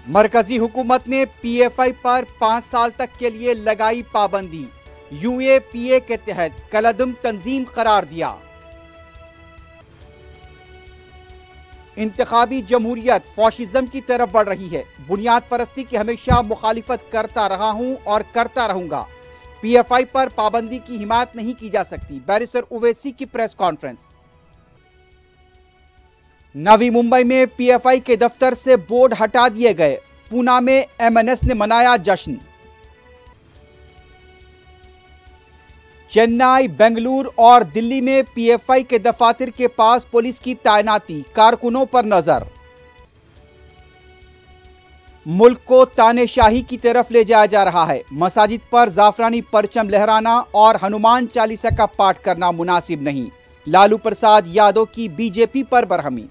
मरकजी हुकूमत ने पीएफआई पर 5 साल तक के लिए लगाई पाबंदी। यूएपीए के तहत कलअदम तंजीम करार दिया। इंतखाबी जमहूरियत फॉशिज्म की तरफ बढ़ रही है। बुनियाद परस्ती की हमेशा मुखालिफत करता रहा हूं और करता रहूंगा। पीएफआई पर पाबंदी की हिमायत नहीं की जा सकती। बैरिस्टर ओवैसी की प्रेस कॉन्फ्रेंस। नवी मुंबई में पीएफआई के दफ्तर से बोर्ड हटा दिए गए। पूना में एमएनएस ने मनाया जश्न। चेन्नई, बेंगलुरु और दिल्ली में पीएफआई के दफातर के पास पुलिस की तैनाती, कारकुनों पर नजर। मुल्क को तानेशाही की तरफ ले जाया जा रहा है। मसाजिद पर जाफरानी परचम लहराना और हनुमान चालीसा का पाठ करना मुनासिब नहीं। लालू प्रसाद यादव की बीजेपी पर बरहमी।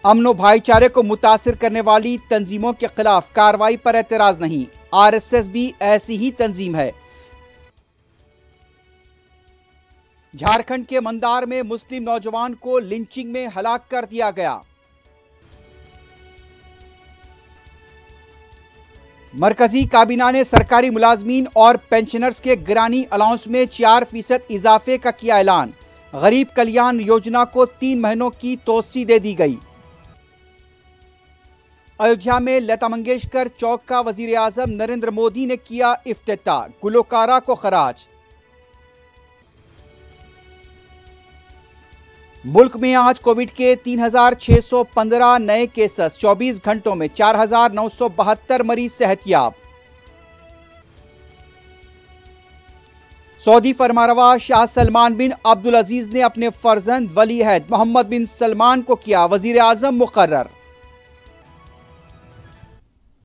अमन भाईचारे को मुतासिर करने वाली तंजीमों के खिलाफ कार्रवाई पर एतराज नहीं। आरएसएस भी ऐसी ही तंजीम है। झारखंड के मंदार में मुस्लिम नौजवान को लिंचिंग में हलाक कर दिया गया। मरकजी काबीना ने सरकारी मुलाजमीन और पेंशनर्स के गिरानी अलाउंस में 4% इजाफे का किया ऐलान। गरीब कल्याण योजना को 3 महीनों की तोसी दे दी गई। अयोध्या में लता मंगेशकर चौक का वजीर आजम नरेंद्र मोदी ने किया इफ्तिताह। गुलकारा को खराज। मुल्क में आज कोविड के 3,615 नए केसेस। 24 घंटों में 4,972 मरीज सेहतयाब। सऊदी फरमारवा शाह सलमान बिन अब्दुल अजीज ने अपने फर्जंद वली अहद मोहम्मद बिन सलमान को किया वजीर आजम मुकर्रर।